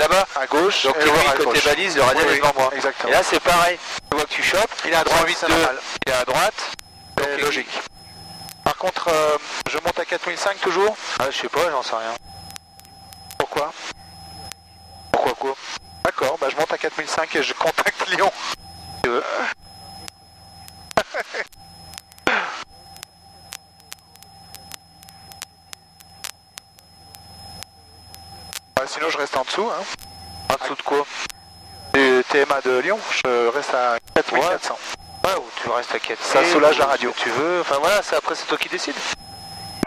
là-bas à gauche. donc tu vois côté balise, le radial est devant moi. Exactement. Et là c'est pareil, tu vois que tu chopes, il est à droite, c'est normal. il est à droite, donc c'est logique. Par contre, je monte à 4005 toujours. Ah, je sais pas, j'en sais rien. Pourquoi quoi? D'accord, bah je monte à 4005 et je contacte Lyon. Tu veux. Sinon je reste en dessous. Hein. En dessous de quoi? Du TMA de Lyon, je reste à 4400. Ouais, ou tu restes à 4. Ça soulage la radio. Si tu veux, enfin voilà, après c'est toi qui décides.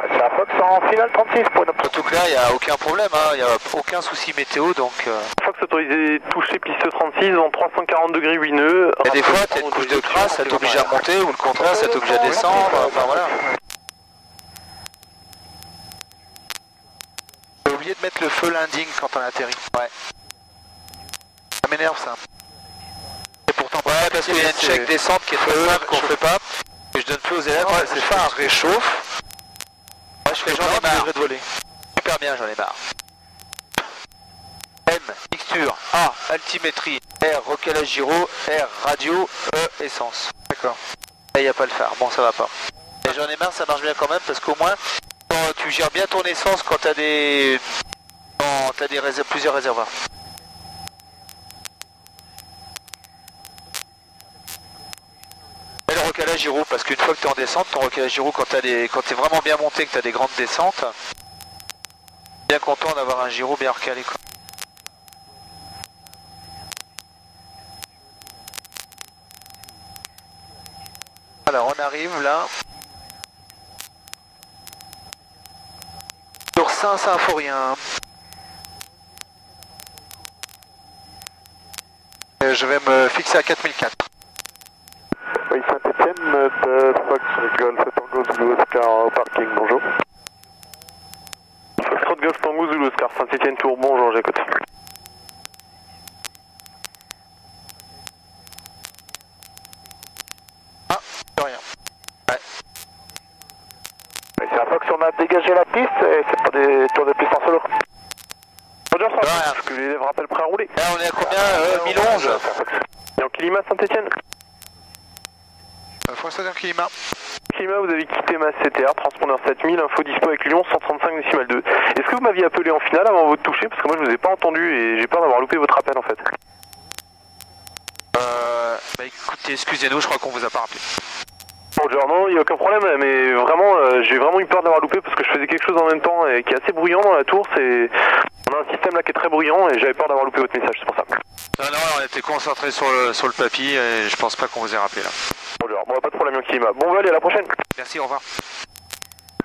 C'est la Fox en finale 36 pour une Surtout que là, il n'y a aucun problème, il n'y a aucun souci météo, donc... Fox autorisé toucher piste 36 en 340 degrés 8 nœuds. Et des fois, tu as une couche de crasse, ça t'oblige à monter, ou le contraire, ça t'oblige à descendre, enfin voilà. J'ai oublié de mettre le feu landing quand on atterrit. Ouais. Ça m'énerve ça. Et pourtant, ouais, parce qu'il y a une check descente qui est très simple qu'on fait pas, et je donne plus aux élèves. Ouais, c'est phare réchauffe. Ouais, je fais j'en ai marre. De voler. Super bien, j'en ai marre. M, mixture, A, altimétrie, R, recalage gyro, R, radio, E, essence. D'accord. Là, il n'y a pas le phare, bon ça va pas. Et j'en ai marre, ça marche bien quand même, parce qu'au moins, quand tu gères bien ton essence quand tu as des... plusieurs réservoirs. Et le recalage gyro, parce qu'une fois que tu es en descente, ton recalage gyro, quand tu es vraiment bien monté, que tu as des grandes descentes, bien content d'avoir un gyro bien recalé, quoi. Alors on arrive là. Sur Saint-Symphorien. Je vais me fixer à 4004. Oui, Saint-Etienne, Fox Golf Tango Zulu Oscar au parking, bonjour. Fox Golf Tango Zulu Oscar, Saint-Etienne Tour, bonjour, j'écoute. Ah, plus rien. Ouais. C'est la Fox, on a dégagé la piste et c'est pas des tours de piste en solo. Faut dire ça, parce que l'élève rappelle prêt à rouler. Là on est à combien 1011. Et en Climat Saint-Etienne. François d'un climat. Climat, vous avez quitté ma CTR, transpondeur 7000, info dispo avec Lyon 135 décimal 2. Est-ce que vous m'aviez appelé en finale avant votre toucher? Parce que moi je vous ai pas entendu et j'ai peur d'avoir loupé votre appel en fait. Bah écoutez, excusez-nous, je crois qu'on vous a pas rappelé. Bonjour, non, il n'y a aucun problème, mais vraiment, j'ai vraiment eu peur d'avoir loupé parce que je faisais quelque chose en même temps et qui est assez bruyant dans la tour. On a un système là qui est très bruyant et j'avais peur d'avoir loupé votre message, c'est pour ça. Non, on était concentrés sur le papier et je pense pas qu'on vous ait rappelé là. Bonjour, bon, pas de problème, Climat. Bon, on va aller à la prochaine. Merci, au revoir.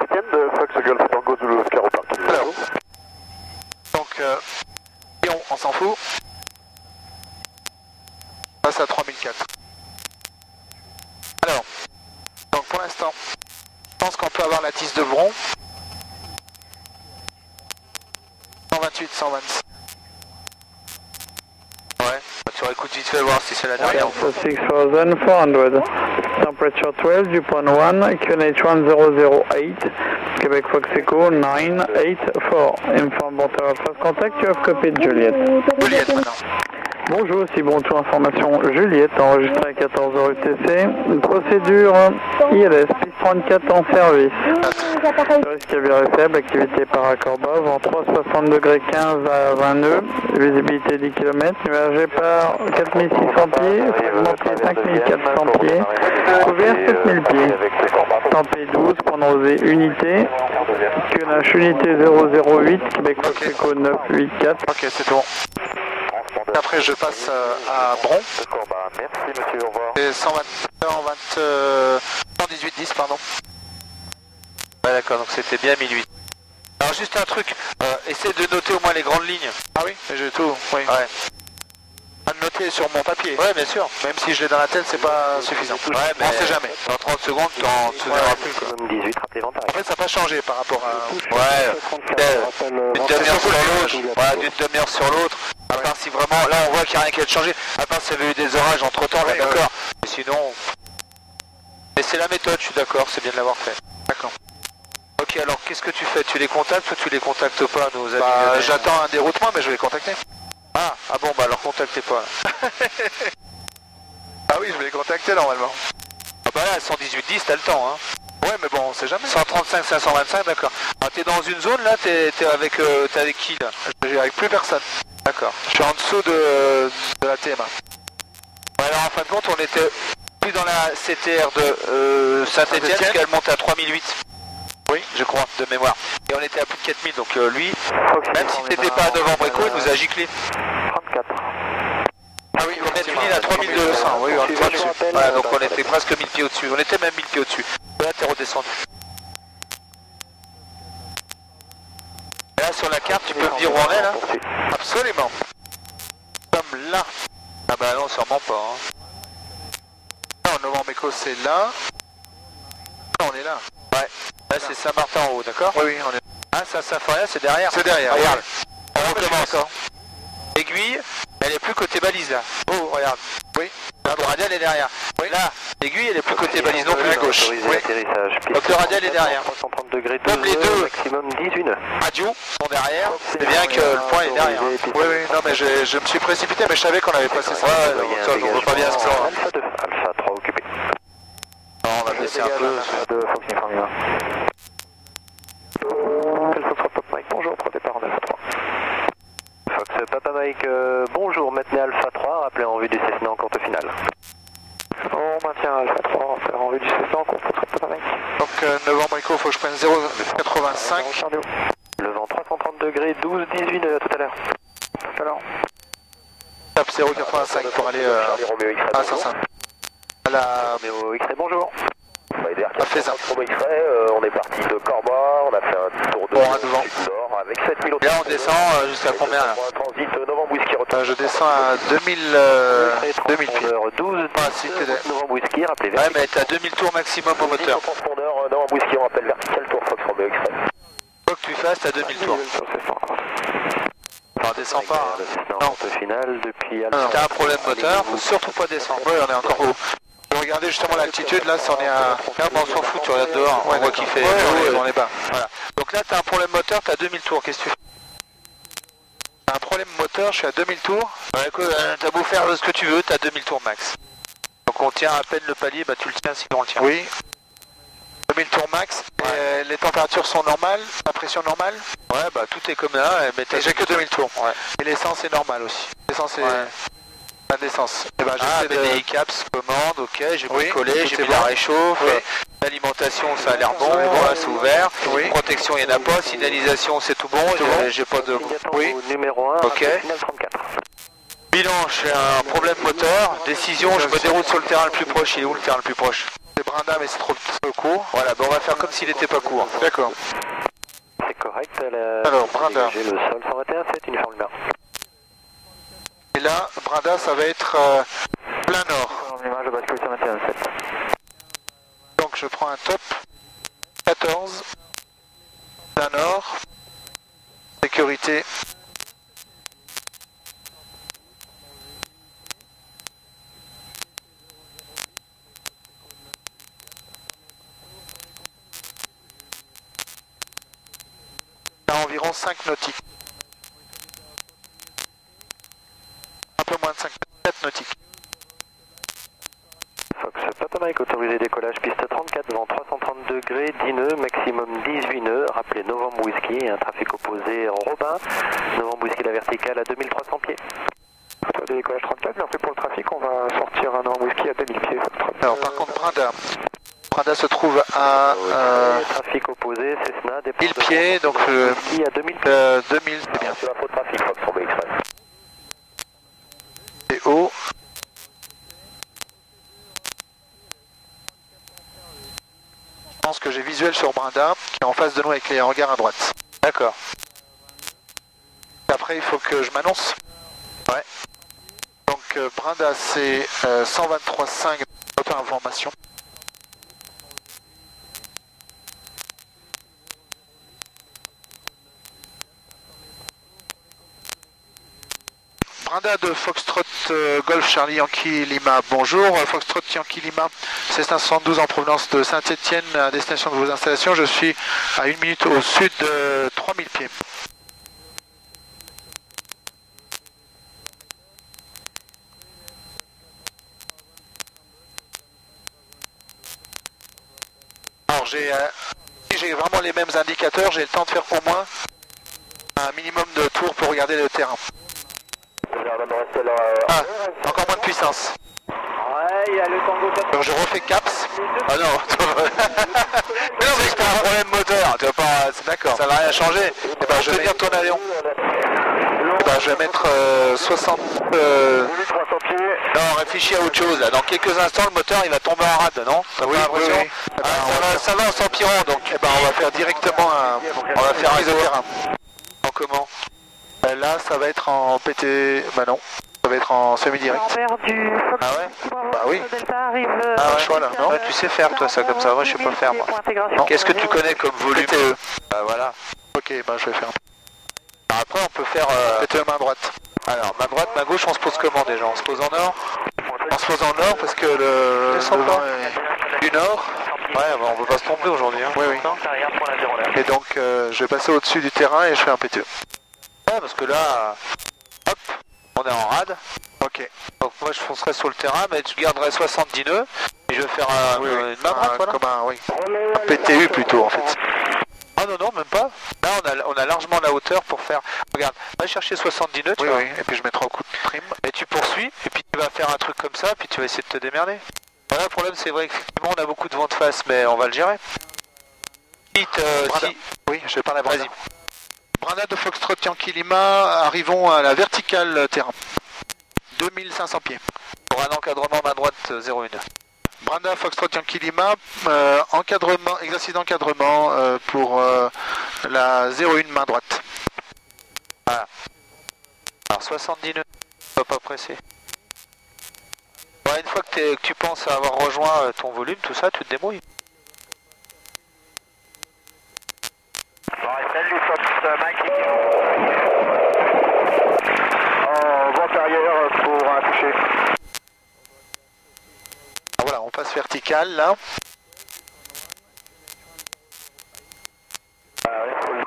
Etienne de Fox Golf Tango Zulu Oscar au parking. Alors, donc, Lyon, on s'en fout. Passe à 3004. Alors, donc pour l'instant, je pense qu'on peut avoir la tisse de Bron. 128, 126. Ouais, bah, tu réécoutes vite fait voir si c'est la dernière. 6400, temperature 12, dew 1, QNH 1008, Quebec Fox Echo 984. Inform Bonterra first contact, you have copied Juliet. Juliette maintenant. Bonjour, si bon tout information Juliette, enregistrée à 14h UTC. Procédure ILS, piste 34 en service. Le risque est bien faible, activité par accord bas, vent 3,60 degrés 15 à 20 nœuds, visibilité 10 km, nuagé par 4600 pieds, fragmenté 5400 pieds, couvert 7000 pieds. Tempé 12, pronosé unité, QNH unité 008, Québec Fox Echo 984. Ok, c'est bon. Après, je passe à Bron. D'accord, bah merci monsieur, au revoir. Et 118, 10, pardon. Ouais, d'accord, donc c'était bien 1008. Alors, juste un truc, essaie de noter au moins les grandes lignes. Ah oui, j'ai tout. Oui. Ouais. À noter sur mon papier. Ouais, bien sûr. Même si je l'ai dans la tête, c'est pas suffisant. Ouais, mais on sait jamais. Dans 30 secondes, tu t'en souviendras plus, quoi. 18, rappelez l'avantage. En fait, ça n'a pas changé par rapport à... Ouais, d'une demi-heure sur l'autre. Ouais, d'une demi-heure sur l'autre. À part si vraiment, là on voit qu'il n'y a rien qui a changé. À part s'il y avait eu des orages entre temps, là, d'accord. Mais sinon. Mais c'est la méthode, je suis d'accord, c'est bien de l'avoir fait. D'accord. Ok, alors qu'est-ce que tu fais? Tu les contactes ou tu les contactes pas, nos amis? Bah, j'attends un déroutement, mais je vais les contacter. Ah bon, bah alors contactez pas. Ah oui, je vais les contacter normalement. Ah bah là, 118-10, t'as le temps, hein. Ouais, mais bon, on sait jamais. 135, 525, d'accord. Ah, t'es dans une zone là, t'es avec qui là? Avec plus personne. D'accord. Je suis en dessous de la TMA. Ouais, alors en fin de compte, on était plus dans la CTR de Saint-Etienne, parce qu'elle monte à 3008. Oui, je crois, de mémoire. Et on était à plus de 4000, donc lui, même si t'étais pas à Novembre Echo, il nous a giclé. 34. Ah oui, on est fini à 3200, oui, on était au-dessus. Voilà, donc on était presque 1000 pieds au-dessus, on était même 1000 pieds au-dessus. Là, t'es redescendu. Et là, sur la carte, tu peux me dire où on est là? Absolument. Comme là. Ah bah non, sûrement pas. Hein. Non, Novembre Echo, c'est là. Non, on est là. Ouais. Là, c'est Saint-Martin en haut, d'accord? Oui, on est. Ah, Saint-Symphorien, c'est derrière. C'est derrière. Regarde. Oui. On recommence. L'aiguille, elle est plus côté balise là. Oh, regarde. Oui. Le radial est derrière. Oui. Là, l'aiguille, elle est plus côté balise non plus à gauche. Oui. Atterrissage. Donc le radial est derrière. 330 degrés, Comme les deux. maximum 18 nœuds. Radio sont derrière. C'est bien que le point est derrière. Oui, non, mais je me suis précipité, mais je savais qu'on avait passé ça. Ouais, donc ça, je vois pas bien ce que ça va. Alpha 2, Alpha 3 occupé. Non, on va baisser un peu. Alpha 2, Fox Uniforme 1. Alpha Papa Mike, bonjour, pour départ en Alpha 3. Fox Papa Mike, bonjour, maintenez Alpha 3, rappelez en vue du Cessna en courte finale. On maintient Alpha 3, rappelez en vue du Cessna en courte Papa Mike. Donc Novembre Echo, il faut que je prenne 0,85. Le vent 330 degrés, 12, 18 nœuds, à tout à l'heure. Tout à l'heure. Tape 0,85 pour aller à 500. À la... Roméo X-Ray, bonjour. À Faisin. On est parti de Corba, on a fait un tour de Bon, à devant. nord avec 7000 Là, on descend jusqu'à combien là? Transit Novembre Whisky retour. Je descends à 2000 pieds. 12, Ah, si, t'es... Novembre Whisky, rappelez Ouais, mais t'as 2000 tours maximum au moteur. Transpondeur Novembre Whisky, on rappelle vertical, tour Fox Roméo X-Ray. Quoi que tu fasses, t'as 2000 tours. Enfin, descends pas. Hein. Non. Finale depuis Si t'as un problème moteur, faut surtout pas descendre. Ouais, on est encore haut. Regardez justement l'altitude, là, on est à... Là, bon, on s'en fout, tu regardes dehors, on voit qu'il fait Ouais, on est bas. Voilà. Donc là, t'as un problème moteur, t'as 2000 tours, qu'est-ce que tu fais? T'as un problème moteur, je suis à 2000 tours. Ouais, écoute, t'as beau faire ce que tu veux, t'as 2000 tours max. Donc on tient à peine le palier, bah tu le tiens sinon on le tient. Oui. 2000 tours max. Et les températures sont normales, la pression normale. Ouais, bah tout est comme là, mais Et j'ai que 2000 tours. Ouais. Et l'essence est normale aussi. L'essence est... Ouais. Pas d'essence. Et ben, Ah, j'essaie mais de... des caps commande, ok, j'ai Oui, mis collé, tout j'ai est mis bon. la réchauffe, Oui. l'alimentation ça a l'air bon, Ça est bon. voilà, c'est ouvert, Oui. protection il n'y en a pas, signalisation c'est tout bon, j'ai pas de... Oui. Numéro 1, Ok. finale 34. Bilan, j'ai un problème moteur, décision, je me déroule sur le terrain le plus proche, il est où le terrain le plus proche? C'est Brinda, mais c'est trop court. Voilà, ben on va faire comme s'il n'était pas court. D'accord. C'est correct. Alors, Brinda. J'ai le sol 121, 7, uniforme numéro. Et là, Brinda, ça va être plein nord. Je bascule 121, 7. Donc je prends un top 14, plein nord, sécurité. À environ 5 nautiques. Un peu moins de 5, 4 nautiques. Fox Papa Mike, autorisé décollage, piste 34, vent 330 degrés, 10 nœuds, maximum 18 nœuds, rappelez Novembre Whisky, un trafic opposé Robin, Novembre Whisky la verticale à 2300 pieds. Autorisé décollage 34, merci pour le trafic, on va sortir un Novembre Whisky à 2000 pieds. Alors par contre Brinda se trouve à trafic opposé, Cessna, départ 1000 pieds, donc Whisky à 2000 pieds. 2000 c'est bien. Sur la faute trafic, Fox Roméo X-Ray. C'est haut. Je pense que j'ai visuel sur Brinda, qui est en face de nous avec les hangars à droite. D'accord. Après, il faut que je m'annonce. Ouais. Donc Brinda, c'est 123.5 auto-information. Brinda de Foxtrot Golf Charlie Yankee Lima, bonjour. Foxtrot Yankee Lima, Cessna 72 en provenance de Saint-Etienne, à destination de vos installations. Je suis à 1 minute au sud de 3000 pieds. j'ai vraiment les mêmes indicateurs, j'ai le temps de faire au moins un minimum de tours pour regarder le terrain. Ah, encore moins de puissance. Ouais, il y a le Tango 4. Donc je refais CAPS. Ah non, mais non, mais c'est pas un problème moteur, tu vas pas, c'est d'accord, ça va rien changer. Et ben, je vais dire ton avion. Je vais mettre 60... 300 pieds. Non, réfléchis à autre chose là. Dans quelques instants, le moteur il va tomber en rade, non? T'as pas l'impression? oui. Ça va en s'empirant donc. Eh ben, on va faire directement On va faire un prise de tour. terrain. En comment? Là, ça va être en PT... Bah non, ça va être en semi-direct. L'envers du Fox Ah ouais? Bah oui. Delta arrive. Ah ouais, choix là, non? Ouais, tu sais faire toi ça comme ça, moi je sais pas faire moi. Qu'est-ce que tu connais comme volume? PTE. Bah voilà. Ok, bah je vais faire. Alors, après on peut faire... PTE main droite. Alors, main droite, main gauche, on se pose comment déjà? On se pose en nord? On se pose en nord parce que le Descends vent pas. est du nord. Ouais, bah, on peut pas se tromper aujourd'hui. Hein. Oui, oui. Et donc je vais passer au-dessus du terrain et je fais un PTE. Ouais, parce que là, hop, on est en rade. Ok. Donc moi je foncerai sur le terrain, mais je garderai 70 nœuds. Et je vais faire une main droite, voilà. Comme un, oui. Un PTU plutôt en fait. Ah non, non, même pas. Là, on a largement la hauteur pour faire... Regarde, va chercher 70 nœuds, tu Oui, vois. oui. Et puis je mettrai au coup de prime. Et tu poursuis, et puis tu vas faire un truc comme ça, puis tu vas essayer de te démerder. Voilà, le problème, c'est vrai qu'effectivement, on a beaucoup de vent de face, mais on va le gérer. Oui, je vais parler à Branda. Branda de Foxtrot Yankee Lima, arrivons à la verticale terrain. 2500 pieds. Pour un encadrement main droite 01. Branda Foxtrot Yankee Lima, encadrement, exercice d'encadrement pour la 01 main droite. Voilà. Alors 70 nœuds, on va pas presser. Ouais, une fois que tu penses avoir rejoint ton volume, tout ça, tu te débrouilles. Salut Fox, Mike. Vent arrière pour un toucher. Voilà, on passe vertical là.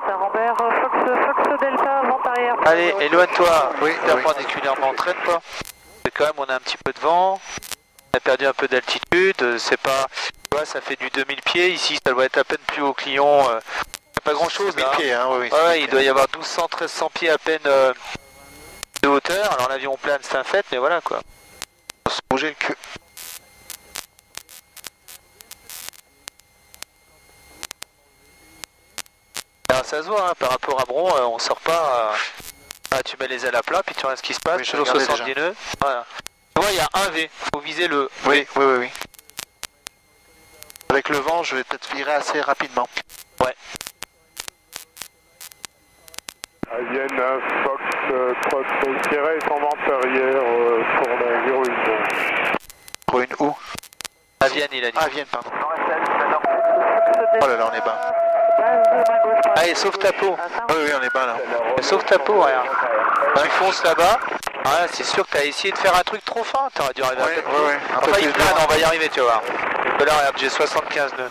Saint-Rambert, Fox Delta, vent arrière. Allez, éloigne-toi. Oui, perpendiculairement, traîne pas. C'est quand même, on a un petit peu de vent. On a perdu un peu d'altitude. C'est pas, tu vois, ça fait du 2000 pieds. Ici, ça doit être à peine plus haut que Lyon. Pas grand chose là. Pieds, hein, oui, Ouais, il doit y avoir 1200, 1300 pieds à peine de hauteur. Alors l'avion plane, c'est un fait, mais voilà quoi. On se bouger le cul. Alors, ça se voit, hein, par rapport à Bron, on sort pas. Tu mets les ailes à plat, puis tu regardes ce qui se passe. Oui, toujours 70 nœuds. Voilà. Tu vois, il y a un V. Faut viser le V. Oui. Avec le vent, je vais peut-être virer assez rapidement. Ouais. Avienne Fox, Trot, Sierra et son vent arrière pour la 01. Pour une où? À Vienne, il a dit. Ah, Vienne, pardon. Oh là là, on est bas. Allez, sauve ta peau. Oui, on est bas là. Sauve ta peau, regarde. Tu fonces là-bas. Ah, c'est sûr que t'as essayé de faire un truc trop fin. T'aurais dû arriver à peu Oui, un peu Enfin, plus il plane, loin. on va y arriver, tu vas voir. Parce que là, regarde, j'ai 75 nœuds.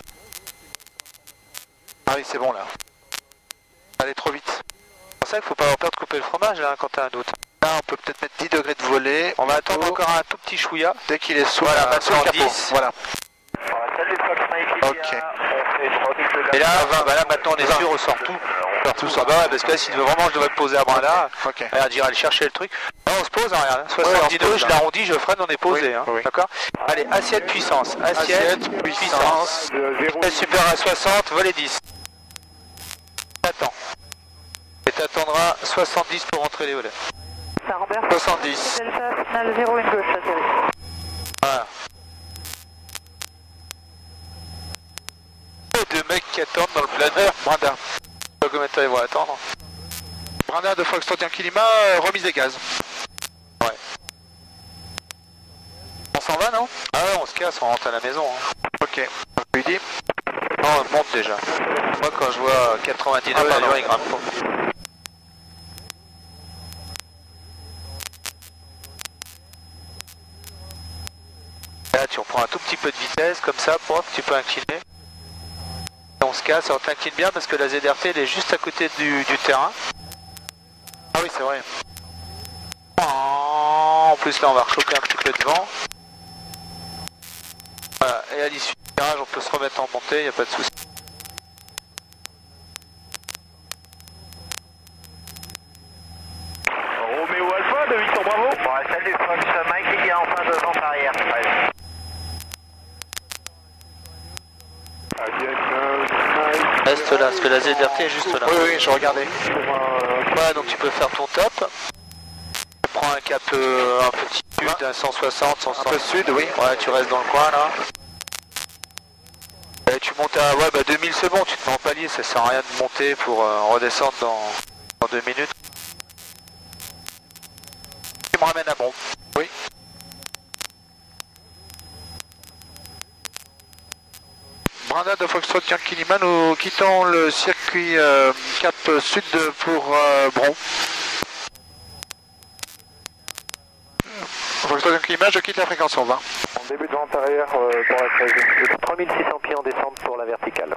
Ah oui, c'est bon là. Allez trop vite. C'est pour ça qu'il faut pas avoir peur de couper le fromage hein, quand t'as un doute. Là, on peut peut-être mettre 10 degrés de volée. On va attendre encore un tout petit chouïa. Dès qu'il est sous, Voilà, sous le maintenant capot. 10. Voilà. Salut Fox, Mike. Ok. Et là, 20, bah là maintenant on est sûr, on sort tout. Tout ça, bah ouais, parce que là, si vraiment je devrais me poser à bras là, Ok. regarde, j'irai aller chercher le truc. Là, on se pose, hein, regarde, 70 nœuds, je l'arrondis, je freine, on est posé, Oui, hein, oui. d'accord? Allez, assiette puissance, assiette puissance. Puissance. Super à 60, volet 10. T'attends. Et t'attendras 70 pour rentrer les volets. Saint-Rambert, 70. Delta, finale 01 gauche, atterri. Voilà. Deux mecs qui attendent dans le planeur. Branda. Je sais pas combien de temps ils vont attendre. Branda de Foxtrot Yankee Lima, remise des gaz. Ouais. On s'en va, non? Ah ouais, on se casse, on rentre à la maison. Hein. Ok. Je lui dis. Non, on monte déjà. Moi, quand je vois 90 Ah ouais, l'avion, non. il grimpe pas. Là, tu reprends un tout petit peu de vitesse, comme ça, prof, tu peux incliner. Et on se casse, on t'incline bien parce que la ZRT, elle est juste à côté du terrain. Ah oui, c'est vrai. En plus, là, on va rechoper un petit peu de vent. Voilà, et à l'issue du virage, on peut se remettre en montée, il n'y a pas de souci. Retour bravo. Bon, salut Fox, Mike, il y a en fin de vente arrière. Reste là, parce que la ZRT est juste là. Oui, oui, je regardais. Ouais, donc tu peux faire ton top. Tu prends un cap un petit sud, un 160, 160. Un peu sud, oui. Ouais, tu restes dans le coin là. Et tu montes à 2000, c'est bon, tu te mets en palier, ça sert à rien de monter pour redescendre dans 2 minutes. Tu me ramènes à Bron. Oui. Brandon de Foxtrot Yankee Lima, nous quittons le circuit cap sud pour Bron. Foxtrot Yankee Lima, je quitte la fréquence 120. En début de vente arrière pour la 13. 3600 pieds en descente pour la verticale.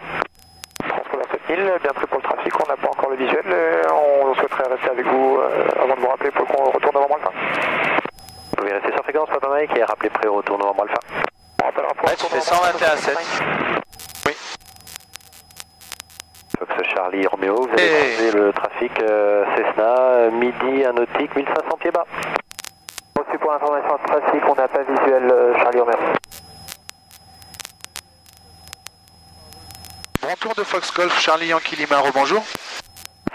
Transpondeur 7000, bien pris pour le trafic, on n'a pas encore le visuel. On souhaiterait rester avec vous avant de vous rappeler pour qu'on retourne avant Alpha. Vous pouvez rester sur fréquence, Papa Mike, et rappeler prêt au retour avant Alpha. On rappellera pour tu fais 121,7. Oui. Fox Charlie Romeo, vous allez croiser le trafic Cessna, midi, un nautique, 1500 pieds bas. Reçu pour information de trafic, on n'a pas visuel Charlie Romeo. Bon tour de Fox Golf, Charlie Yankee Lima, rebonjour.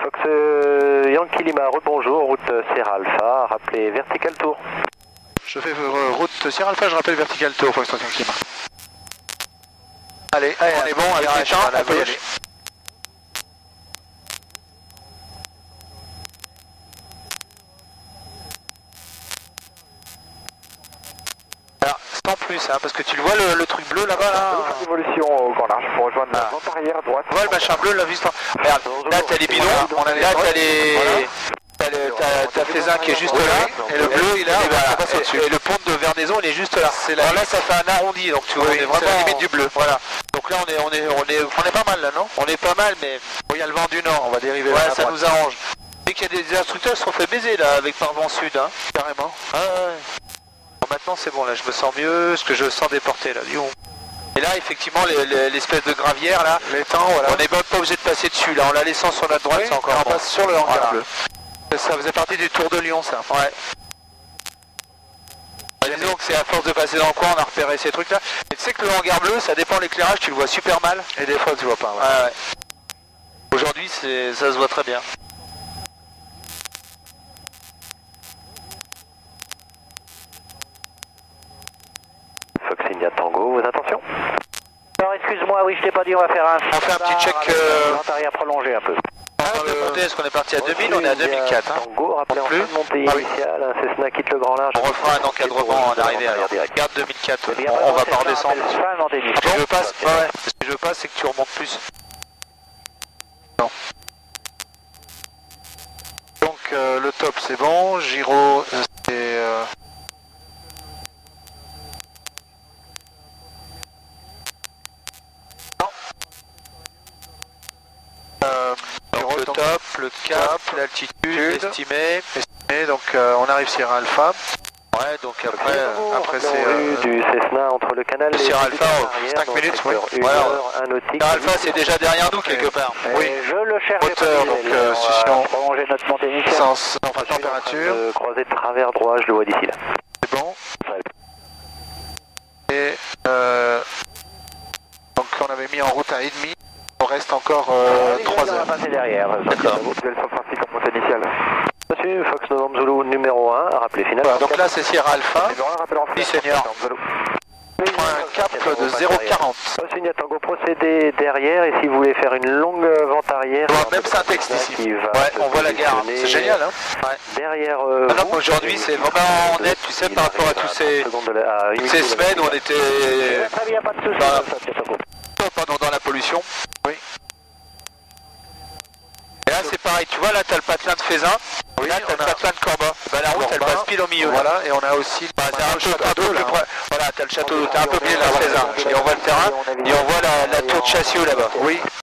Fox Yankee Lima, rebonjour, route Sierra Alpha, rappelez Vertical Tour. Je fais route Sierra Alpha, je rappelle Vertical Tour, Fox Yankee Lima. Allez, on est bon, avec les temps, on peut y aller. Alors, sans plus, hein, parce que tu le vois le truc bleu là-bas là. Évolution au grand large pour rejoindre la vente arrière à droite. Tu vois le machin bleu là, juste. Regarde, là t'as les bidons, là t'as les. T'as Faisin qui est juste là, et le bleu il est là, et le pont de Vernaison il est juste là. Alors là ça fait un arrondi, donc tu vois, on est vraiment à la limite du bleu. Voilà. Donc là on est pas mal là, non? On est pas mal, mais Bon, il y a le vent du nord, on va dériver. ouais, ça nous arrange. Et qu'il y a des instructeurs qui se sont fait baiser là avec par vent sud, hein. Carrément. Ah ouais. Bon, maintenant c'est bon là, je me sens mieux, parce que je sens déporter là. Et là effectivement l'espèce de gravière là, L'étang, voilà. on n'est même pas obligé de passer dessus là, en la laissant sur notre droite, Oui, c'est encore on bon. passe sur le hangar Voilà. bleu. Ça faisait partie du Tour de Lyon, ça. Ouais. Disons que c'est à force de passer dans le coin, on a repéré ces trucs là. Et tu sais que le hangar bleu, ça dépend de l'éclairage, tu le vois super mal. Et des fois, tu vois pas. Ouais. Ah ouais. Aujourd'hui, ça se voit très bien. Fox India Tango, vos intentions? Alors excuse-moi, oui je t'ai pas dit, on va faire un... On fait un petit check... Vente arrière prolongée un peu. Est-ce qu'on est parti à 2000, on est à 2004. Hein. Tango, rappelez en fin de montée initiale, un Cessna quitte le grand large. On refera un encadrement en arrivée alors. Regarde 2004, on va pas redescendre. Ce que je veux pas, ce que je veux pas, c'est que tu remontes plus. Non. Donc le top c'est bon, Giro c'est... Donc le top, le cap, l'altitude estimée. Donc on arrive Sierra Alpha. Ouais, donc après c'est... du Cessna entre le canal et Sierra Alpha, 5 minutes, oui. Voilà. Sierra Alpha c'est déjà derrière nous quelque part. Oui, je le cherche. Hauteur, donc session prolonger notre montée initiale. sans température. Croiser de travers droit, je le vois d'ici là. C'est bon. Et donc on avait mis en route à 1,5. Il reste encore 3 heures. On va passer derrière. D'accord. Nouvelle sur le trafic en montée initiale. Monsieur, Fox Novembre Zulu numéro 1, rappelez final. Voilà, donc là c'est Sierra Alpha. Oui, seigneur. Un cap de 0,40. Signe Tango, procédez derrière et si vous voulez faire une longue vente arrière. Même Saint-Texte ici. Ouais, on voit la gare. C'est génial, hein. Ouais. Derrière. Alors aujourd'hui c'est vraiment net, tu sais, par rapport à toutes ces semaines où on était dans la pollution. Oui. Et là c'est pareil, tu vois là t'as le patelin de Faisin, oui, là t'as le patelin de Corba. Bah, la route elle passe pile au milieu. Voilà, et on a aussi t'as un château d'eau là. Voilà, t'as le château d'eau, t'as un peu oublié la Faisin. Et on voit le terrain, et on voit la tour de Chassieux là-bas. Oui.